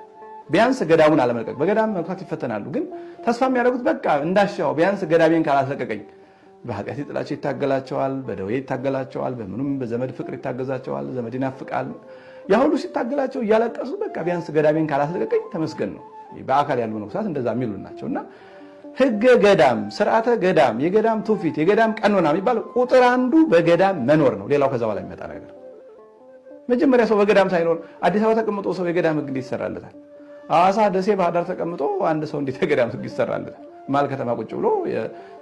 ቢያንስ ገዳሙን አለመልቀቅ። በገዳም መግፋት ይፈተናሉ፣ ግን ተስፋ የሚያደርጉት በቃ እንዳሻው ቢያንስ ገዳሜን ካላስለቀቀኝ በኃጢአት ጥላቸው ይታገላቸዋል፣ በደዌ ይታገላቸዋል፣ በምኑም በዘመድ ፍቅር ይታገዛቸዋል፣ ዘመድ ይናፍቃል። ያ ሁሉ ሲታገላቸው እያለቀሱ በቃ ቢያንስ ገዳሜን ካላስለቀቀኝ ተመስገን ነው። በአካል ያሉ መነኮሳት እንደዛ የሚሉ ናቸውና ህገ ገዳም፣ ስርዓተ ገዳም፣ የገዳም ትውፊት፣ የገዳም ቀኖና የሚባል ቁጥር 1 በገዳም መኖር ነው። ሌላው ከዛ በኋላ የሚመጣ ነገር። መጀመሪያ ሰው በገዳም ሳይኖር አዲስ አበባ ተቀምጦ ሰው የገዳም ህግ እንዴት ይሰራለታል? ሐዋሳ፣ ደሴ፣ ባህር ዳር ተቀምጦ አንድ ሰው እንዴት የገዳም ህግ ይሰራለታል? ማል ከተማ ቁጭ ብሎ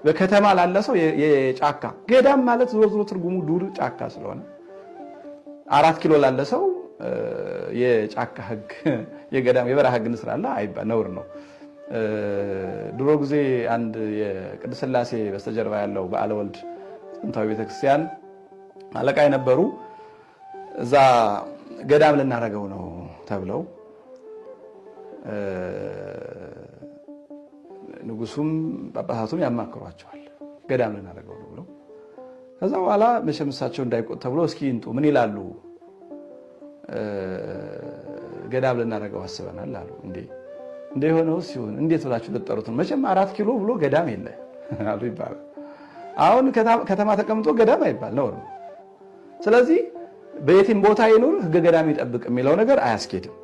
በከተማ ላለ ሰው የጫካ ገዳም ማለት ዞሮ ዞሮ ትርጉሙ ዱር ጫካ ስለሆነ 4 ኪሎ ላለ ሰው የጫካ ህግ የገዳም የበረሃ ህግ እንስራላ አይባል፣ ነውር ነው። ድሮ ጊዜ አንድ የቅድስት ሥላሴ በስተጀርባ ያለው በዓለ ወልድ ጥንታዊ ቤተክርስቲያን አለቃ የነበሩ እዛ ገዳም ልናረገው ነው ተብለው ንጉሱም ጳጳሳቱም ያማክሯቸዋል። ገዳም ልናረገው ነው ብለው ከዛ በኋላ መቼም እሳቸው እንዳይቆጥ ተብሎ እስኪ እንጡ ምን ይላሉ? ገዳም ልናረገው አስበናል አሉ። እንደ የሆነው ሲሆን እንዴት ብላችሁ ልትጠሩት ነው? መቼም 4 ኪሎ ብሎ ገዳም የለ አሉ ይባላል። አሁን ከተማ ተቀምጦ ገዳም አይባል ነው። ስለዚህ በየትም ቦታ ይኖር ህገ ገዳም ይጠብቅ የሚለው ነገር አያስኬድም።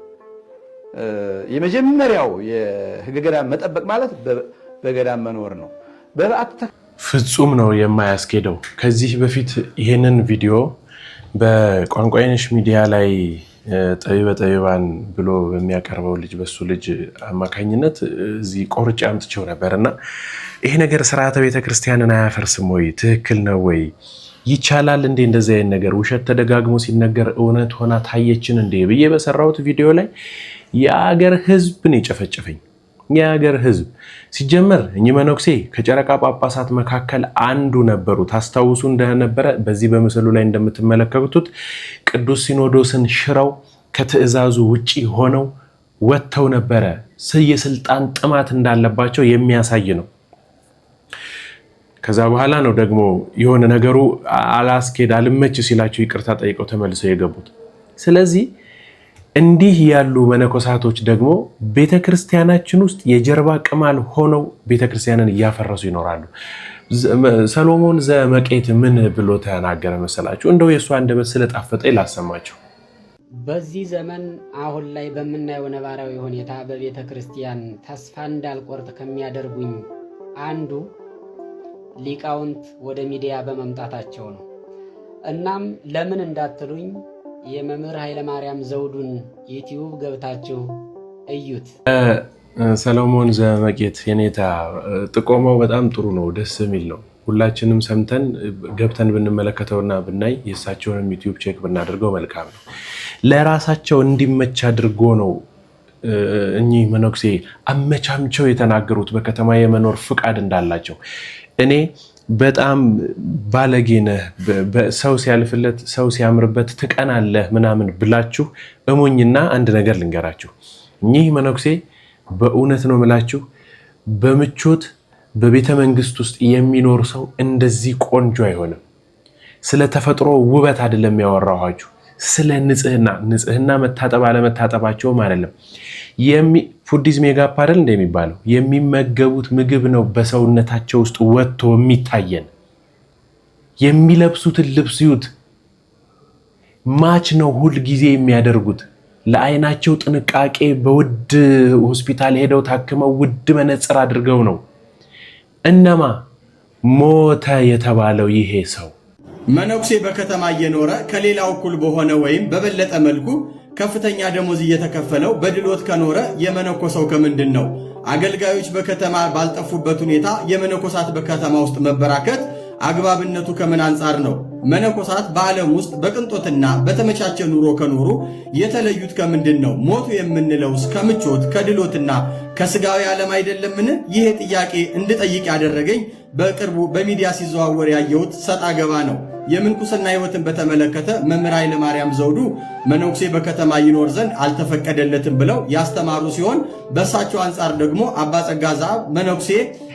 የመጀመሪያው የህገ ገዳም መጠበቅ ማለት በገዳም መኖር ነው። ፍጹም ነው የማያስኬደው። ከዚህ በፊት ይሄንን ቪዲዮ በቋንቋይነሽ ሚዲያ ላይ ጠቢበ ጠቢባን ብሎ በሚያቀርበው ልጅ በሱ ልጅ አማካኝነት እዚህ ቆርጬ አምጥቼው ነበርና ይሄ ነገር ስርዓተ ቤተክርስቲያንን አያፈርስም ወይ? ትክክል ነው ወይ? ይቻላል እንዴ? እንደዚህ አይነት ነገር ውሸት ተደጋግሞ ሲነገር እውነት ሆና ታየችን እንዴ ብዬ በሰራሁት ቪዲዮ ላይ የአገር ህዝብ ነው የጨፈጨፈኝ። የአገር ህዝብ ሲጀመር እኚህ መነኩሴ ከጨረቃ ጳጳሳት መካከል አንዱ ነበሩ። ታስታውሱ እንደነበረ በዚህ በምስሉ ላይ እንደምትመለከቱት ቅዱስ ሲኖዶስን ሽረው ከትዕዛዙ ውጪ ሆነው ወጥተው ነበረ። የስልጣን ጥማት እንዳለባቸው የሚያሳይ ነው። ከዛ በኋላ ነው ደግሞ የሆነ ነገሩ አላስኬድ አልመች ሲላቸው ይቅርታ ጠይቀው ተመልሰው የገቡት። ስለዚህ እንዲህ ያሉ መነኮሳቶች ደግሞ ቤተክርስቲያናችን ውስጥ የጀርባ ቅማል ሆነው ቤተክርስቲያንን እያፈረሱ ይኖራሉ። ሰሎሞን ዘመቄት ምን ብሎ ተናገረ መሰላችሁ? እንደው የእሱ አንደበት ስለጣፈጠ ላሰማቸው። በዚህ ዘመን አሁን ላይ በምናየው ነባራዊ ሁኔታ በቤተክርስቲያን ተስፋ እንዳልቆርጥ ከሚያደርጉኝ አንዱ ሊቃውንት ወደ ሚዲያ በመምጣታቸው ነው። እናም ለምን እንዳትሉኝ የመምህር ኃይለ ማርያም ዘውዱን ዩቲዩብ ገብታችሁ እዩት። ሰሎሞን ዘመቄት የኔታ ጥቆማው በጣም ጥሩ ነው፣ ደስ የሚል ነው። ሁላችንም ሰምተን ገብተን ብንመለከተውና ብናይ የእሳቸውንም ዩቲዩብ ቼክ ብናደርገው መልካም ነው። ለራሳቸው እንዲመች አድርጎ ነው እኚህ መነኩሴ አመቻምቸው የተናገሩት በከተማ የመኖር ፍቃድ እንዳላቸው። እኔ በጣም ባለጌ ነህ፣ ሰው ሲያልፍለት ሰው ሲያምርበት ትቀናለህ ምናምን ብላችሁ እሙኝና አንድ ነገር ልንገራችሁ። እኚህ መነኩሴ በእውነት ነው ምላችሁ፣ በምቾት በቤተ መንግስት ውስጥ የሚኖር ሰው እንደዚህ ቆንጆ አይሆንም። ስለ ተፈጥሮ ውበት አይደለም ያወራኋችሁ፣ ስለ ንጽህና መታጠብ አለመታጠባቸውም አይደለም። ፉዲዝ ሜጋፕ አይደል እንደሚባለው የሚመገቡት ምግብ ነው በሰውነታቸው ውስጥ ወጥቶ የሚታየን። የሚለብሱትን ልብስ ይዩት፣ ማች ነው ሁል ጊዜ የሚያደርጉት። ለአይናቸው ጥንቃቄ በውድ ሆስፒታል ሄደው ታክመው ውድ መነጽር አድርገው ነው። እነማ ሞተ የተባለው ይሄ ሰው መነኩሴ በከተማ እየኖረ ከሌላው እኩል በሆነ ወይም በበለጠ መልኩ ከፍተኛ ደሞዝ እየተከፈለው በድሎት ከኖረ የመነኮሰው ከምንድን ነው? አገልጋዮች በከተማ ባልጠፉበት ሁኔታ የመነኮሳት በከተማ ውስጥ መበራከት አግባብነቱ ከምን አንጻር ነው? መነኮሳት በዓለም ውስጥ በቅንጦትና በተመቻቸ ኑሮ ከኖሩ የተለዩት ከምንድን ነው? ሞቱ የምንለውስ ከምቾት ከድሎትና ከስጋዊ ዓለም አይደለምን? ይሄ ጥያቄ እንድጠይቅ ያደረገኝ በቅርቡ በሚዲያ ሲዘዋወር ያየሁት ሰጣ ገባ ነው። የምንኩስና ሕይወትን በተመለከተ መምህር ኃይለ ማርያም ዘውዱ መነኩሴ በከተማ ይኖር ዘንድ አልተፈቀደለትም ብለው ያስተማሩ ሲሆን በእሳቸው አንጻር ደግሞ አባ ጸጋ ዘአብ መነኩሴ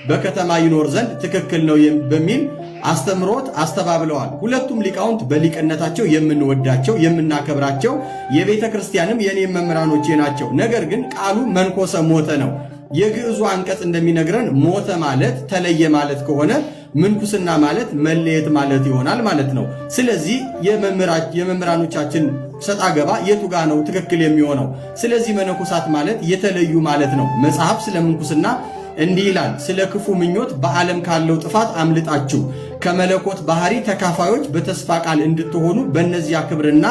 በከተማ ይኖር ዘንድ ትክክል ነው በሚል አስተምሮት አስተባብለዋል። ሁለቱም ሊቃውንት በሊቅነታቸው የምንወዳቸው የምናከብራቸው የቤተ ክርስቲያንም የኔም መምህራኖቼ ናቸው። ነገር ግን ቃሉ መንኮሰ ሞተ ነው። የግዕዙ አንቀጽ እንደሚነግረን ሞተ ማለት ተለየ ማለት ከሆነ ምንኩስና ማለት መለየት ማለት ይሆናል ማለት ነው። ስለዚህ የመምህራኖቻችን ሰጣ ገባ የቱ ጋ ነው ትክክል የሚሆነው? ስለዚህ መነኮሳት ማለት የተለዩ ማለት ነው። መጽሐፍ ስለ ምንኩስና እንዲህ ይላል፣ ስለ ክፉ ምኞት በዓለም ካለው ጥፋት አምልጣችሁ ከመለኮት ባህሪ ተካፋዮች በተስፋ ቃል እንድትሆኑ በእነዚያ ክብርና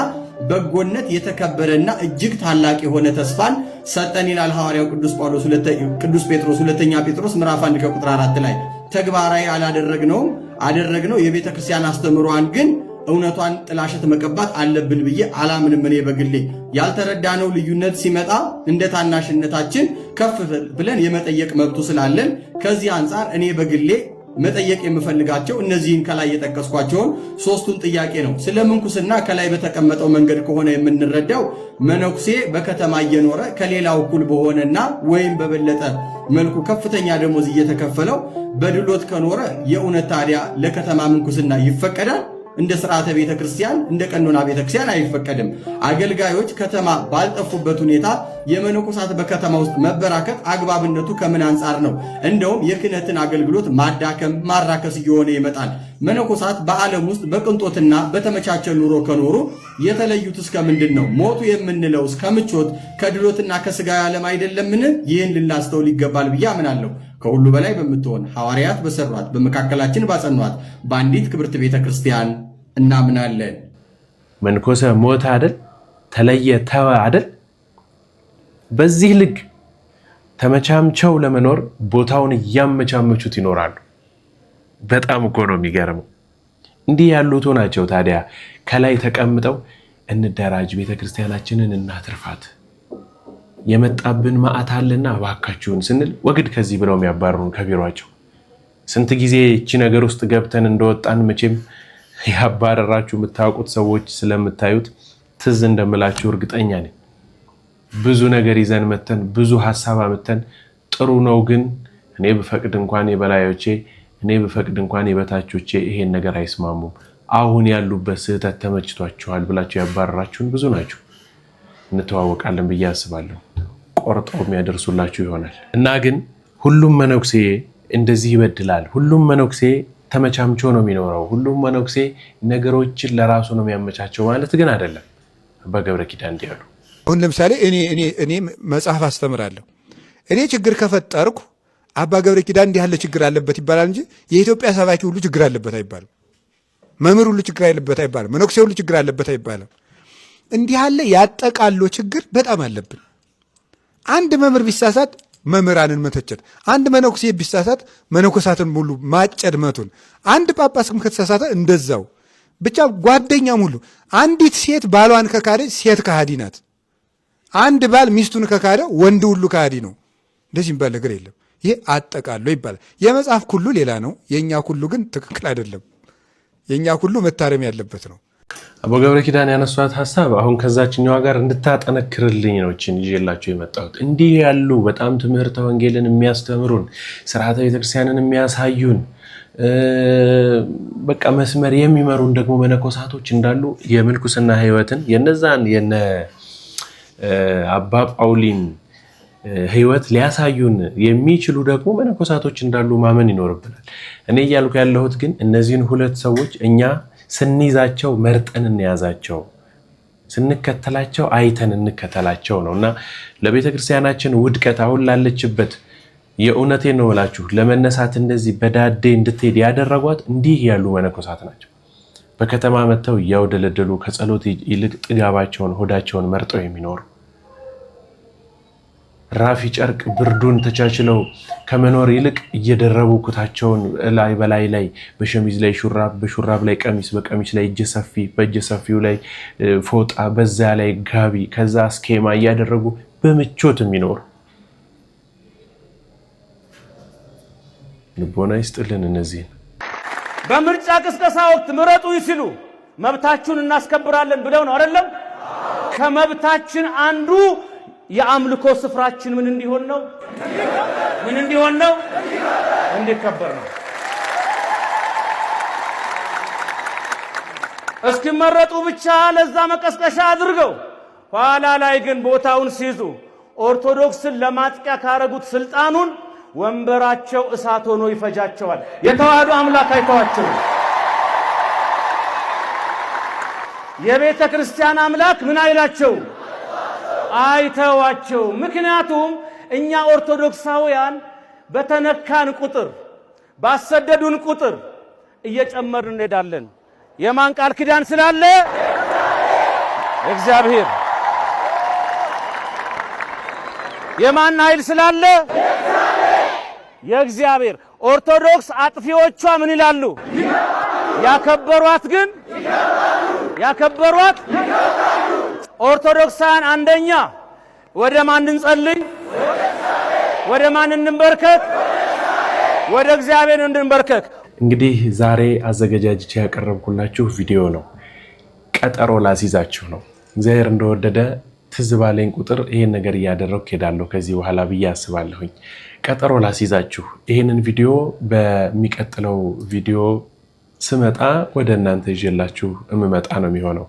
በጎነት የተከበረና እጅግ ታላቅ የሆነ ተስፋን ሰጠን ይላል ሐዋርያው ቅዱስ ጴጥሮስ ሁለተኛ ጴጥሮስ ምዕራፍ 1 ቁጥር 4 ላይ። ተግባራዊ አደረግነው የቤተ ክርስቲያን አስተምሯን ግን እውነቷን ጥላሸት መቀባት አለብን ብዬ አላምንም። እኔ በግሌ ያልተረዳነው ልዩነት ሲመጣ እንደ ታናሽነታችን ከፍ ብለን የመጠየቅ መብቱ ስላለን ከዚህ አንጻር እኔ በግሌ መጠየቅ የምፈልጋቸው እነዚህን ከላይ የጠቀስኳቸውን ሶስቱን ጥያቄ ነው። ስለ ምንኩስና ከላይ በተቀመጠው መንገድ ከሆነ የምንረዳው መነኩሴ በከተማ እየኖረ ከሌላው እኩል በሆነና ወይም በበለጠ መልኩ ከፍተኛ ደሞዝ እየተከፈለው በድሎት ከኖረ የእውነት ታዲያ ለከተማ ምንኩስና ይፈቀዳል? እንደ ሥርዓተ ቤተ ክርስቲያን እንደ ቀኖና ቤተ ክርስቲያን አይፈቀድም። አገልጋዮች ከተማ ባልጠፉበት ሁኔታ የመነኮሳት በከተማ ውስጥ መበራከት አግባብነቱ ከምን አንጻር ነው? እንደውም የክህነትን አገልግሎት ማዳከም ማራከስ እየሆነ ይመጣል። መነኮሳት በዓለም ውስጥ በቅንጦትና በተመቻቸ ኑሮ ከኖሩ የተለዩት እስከ ምንድን ነው? ሞቱ የምንለው እስከ ምቾት ከድሎትና ከሥጋዊ ዓለም አይደለምን? ይህን ልናስተውል ይገባል ብዬ አምናለሁ። ከሁሉ በላይ በምትሆን ሐዋርያት በሰሯት በመካከላችን ባጸኗት በአንዲት ክብርት ቤተ ክርስቲያን እናምናለን። መንኮሰ ሞተ አይደል? ተለየ ተወ አይደል? በዚህ ልክ ተመቻምቸው ለመኖር ቦታውን እያመቻመቹት ይኖራሉ። በጣም እኮ ነው የሚገርመው። እንዲህ ያሉት ናቸው ታዲያ ከላይ ተቀምጠው እንደራጅ ቤተክርስቲያናችንን እናትርፋት የመጣብን ማዕት አለና እባካችሁን ስንል ወግድ ከዚህ ብለው የሚያባሩን ከቢሯቸው። ስንት ጊዜ እቺ ነገር ውስጥ ገብተን እንደወጣን መቼም ያባረራችሁ የምታውቁት ሰዎች ስለምታዩት ትዝ እንደምላችሁ እርግጠኛ ነኝ። ብዙ ነገር ይዘን መተን ብዙ ሐሳብ አመተን ጥሩ ነው ግን እኔ ብፈቅድ እንኳን የበላዮቼ እኔ ብፈቅድ እንኳን የበታቾቼ ይሄን ነገር አይስማሙም፣ አሁን ያሉበት ስህተት ተመችቷቸዋል ብላችሁ ያባረራችሁን ብዙ ናችሁ። እንተዋወቃለን ብዬ አስባለሁ። ቆርጠው የሚያደርሱላችሁ ይሆናል። እና ግን ሁሉም መነኩሴ እንደዚህ ይበድላል፣ ሁሉም መነኩሴ ተመቻምቾ ነው የሚኖረው፣ ሁሉም መነኩሴ ነገሮችን ለራሱ ነው የሚያመቻቸው ማለት ግን አይደለም። አባ ገብረ ኪዳን እንዲያሉ አሁን ለምሳሌ እኔ መጽሐፍ አስተምራለሁ። እኔ ችግር ከፈጠርኩ አባ ገብረ ኪዳን እንዲህ ያለ ችግር አለበት ይባላል እንጂ የኢትዮጵያ ሰባኪ ሁሉ ችግር አለበት አይባልም። መምህር ሁሉ ችግር አለበት አይባልም። መነኩሴ ሁሉ ችግር አለበት አይባልም። እንዲህ ያለ ያጠቃሎ ችግር በጣም አለብን። አንድ መምህር ቢሳሳት መምህራንን መተቸት፣ አንድ መነኩሴ ቢሳሳት መነኮሳትን ሙሉ ማጨድ መቱን፣ አንድ ጳጳስም ከተሳሳተ እንደዛው። ብቻ ጓደኛም ሁሉ አንዲት ሴት ባሏን ከካደች ሴት ከሃዲ ናት። አንድ ባል ሚስቱን ከካደ ወንድ ሁሉ ከሃዲ ነው። እንደዚህ የሚባል ነገር የለም። ይህ አጠቃሎ ይባላል። የመጽሐፍ ሁሉ ሌላ ነው። የእኛ ሁሉ ግን ትክክል አይደለም። የእኛ ሁሉ መታረም ያለበት ነው። አባ ገብረ ኪዳን ያነሷት ሐሳብ አሁን ከዛችኛዋ ጋር እንድታጠነክርልኝ ነው እቺን ይዤላችሁ የመጣሁት። እንዲህ ያሉ በጣም ትምህርተ ወንጌልን የሚያስተምሩን ሥርዓተ ቤተክርስቲያንን የሚያሳዩን በቃ መስመር የሚመሩን ደግሞ መነኮሳቶች እንዳሉ የምንኩስና ሕይወትን የነዛን የነ አባ ጳውሊን ሕይወት ሊያሳዩን የሚችሉ ደግሞ መነኮሳቶች እንዳሉ ማመን ይኖርብናል። እኔ እያልኩ ያለሁት ግን እነዚህን ሁለት ሰዎች እኛ ስንይዛቸው መርጠን እንያዛቸው፣ ስንከተላቸው አይተን እንከተላቸው ነው እና ለቤተ ክርስቲያናችን ውድቀት አሁን ላለችበት የእውነቴን ነው እላችሁ ለመነሳት እንደዚህ በዳዴ እንድትሄድ ያደረጓት እንዲህ ያሉ መነኮሳት ናቸው። በከተማ መጥተው እያውደለደሉ ከጸሎት ይልቅ ጥጋባቸውን ሆዳቸውን መርጠው የሚኖሩ ራፊ ጨርቅ ብርዱን ተቻችለው ከመኖር ይልቅ እየደረቡ ኩታቸውን ላይ በላይ ላይ በሸሚዝ ላይ ሹራብ በሹራብ ላይ ቀሚስ በቀሚስ ላይ እጀ ሰፊ በእጀ ሰፊው ላይ ፎጣ በዛ ላይ ጋቢ ከዛ ስኬማ እያደረጉ በምቾት የሚኖሩ ልቦና ይስጥልን። እነዚህን በምርጫ ቅስቀሳ ወቅት ምረጡ ይስሉ መብታችሁን እናስከብራለን ብለው ነው አይደለም? ከመብታችን አንዱ የአምልኮ ስፍራችን ምን እንዲሆን ነው? ምን እንዲሆን ነው? እንዲከበር ነው። እስኪመረጡ ብቻ ለዛ መቀስቀሻ አድርገው ኋላ ላይ ግን ቦታውን ሲይዙ ኦርቶዶክስን ለማጥቂያ ካረጉት ስልጣኑን ወንበራቸው እሳት ሆኖ ይፈጃቸዋል። የተዋህዶ አምላክ አይተዋቸው። የቤተ ክርስቲያን አምላክ ምን አይላቸው? አይተዋቸው። ምክንያቱም እኛ ኦርቶዶክሳውያን በተነካን ቁጥር ባሰደዱን ቁጥር እየጨመርን እንሄዳለን። የማን ቃል ኪዳን ስላለ? እግዚአብሔር። የማን ኃይል ስላለ? የእግዚአብሔር። ኦርቶዶክስ አጥፊዎቿ ምን ይላሉ? ያከበሯት ግን ያከበሯት ኦርቶዶክሳን አንደኛ ወደ ማን እንጸልይ? ወደ ማን እንበርከክ? ወደ እግዚአብሔር እንድንበርከክ። እንግዲህ ዛሬ አዘገጃጅቼ ያቀረብኩላችሁ ቪዲዮ ነው። ቀጠሮ ላስይዛችሁ ነው። እግዚአብሔር እንደወደደ ትዝ ባለኝ ቁጥር ይሄን ነገር እያደረኩ ሄዳለሁ ከዚህ በኋላ ብዬ አስባለሁኝ። ቀጠሮ ላስይዛችሁ። ይሄንን ቪዲዮ በሚቀጥለው ቪዲዮ ስመጣ ወደ እናንተ ይዤላችሁ እምመጣ ነው የሚሆነው።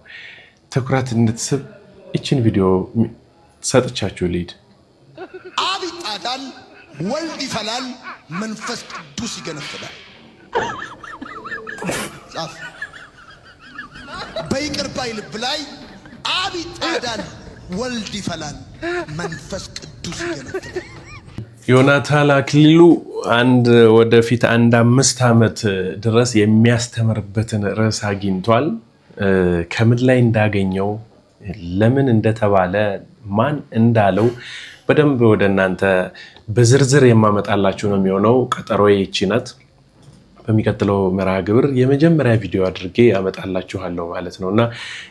ትኩረት እንድትስብ እችን ቪዲዮ ሰጥቻችሁ ልሂድ። አብ ይጣዳል፣ ወልድ ይፈላል፣ መንፈስ ቅዱስ ይገነፍላል። ጻፍ። በይቅር ባይ ልብ ላይ አብ ይጣዳል፣ ወልድ ይፈላል፣ መንፈስ ቅዱስ ይገነፍላል። ዮናታን አክሊሉ ወደፊት 5 ዓመት ድረስ የሚያስተምርበትን ርዕስ አግኝቷል። ከምን ላይ እንዳገኘው ለምን እንደተባለ ማን እንዳለው በደንብ ወደ እናንተ በዝርዝር የማመጣላችሁ ነው የሚሆነው። ቀጠሮዬ ይቺ ናት። በሚቀጥለው መርሃ ግብር የመጀመሪያ ቪዲዮ አድርጌ አመጣላችኋለሁ ማለት ነውና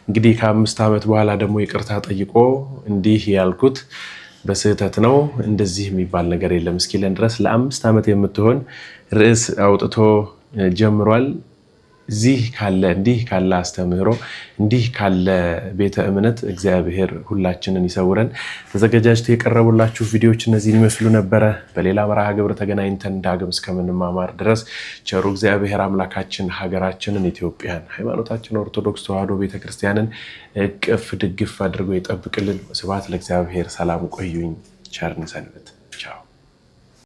እንግዲህ ከ5 ዓመት በኋላ ደግሞ ይቅርታ ጠይቆ እንዲህ ያልኩት በስህተት ነው እንደዚህ የሚባል ነገር የለም እስኪለን ድረስ ለ5 ዓመት የምትሆን ርዕስ አውጥቶ ጀምሯል። እንዲህ ካለ አስተምህሮ እንዲህ ካለ ቤተ እምነት እግዚአብሔር ሁላችንን ይሰውረን። ተዘጋጅተው የቀረቡላችሁ ቪዲዮዎች እነዚህን ይመስሉ ነበረ። በሌላ መርሃ ግብር ተገናኝተን ዳግም እስከምንማማር ድረስ ቸሩ እግዚአብሔር አምላካችን ሀገራችንን ኢትዮጵያን፣ ሃይማኖታችን ኦርቶዶክስ ተዋሕዶ ቤተክርስቲያንን እቅፍ ድግፍ አድርጎ ይጠብቅልን። ስብሐት ለእግዚአብሔር። ሰላም ቆዩኝ። ቸር እንሰንብት።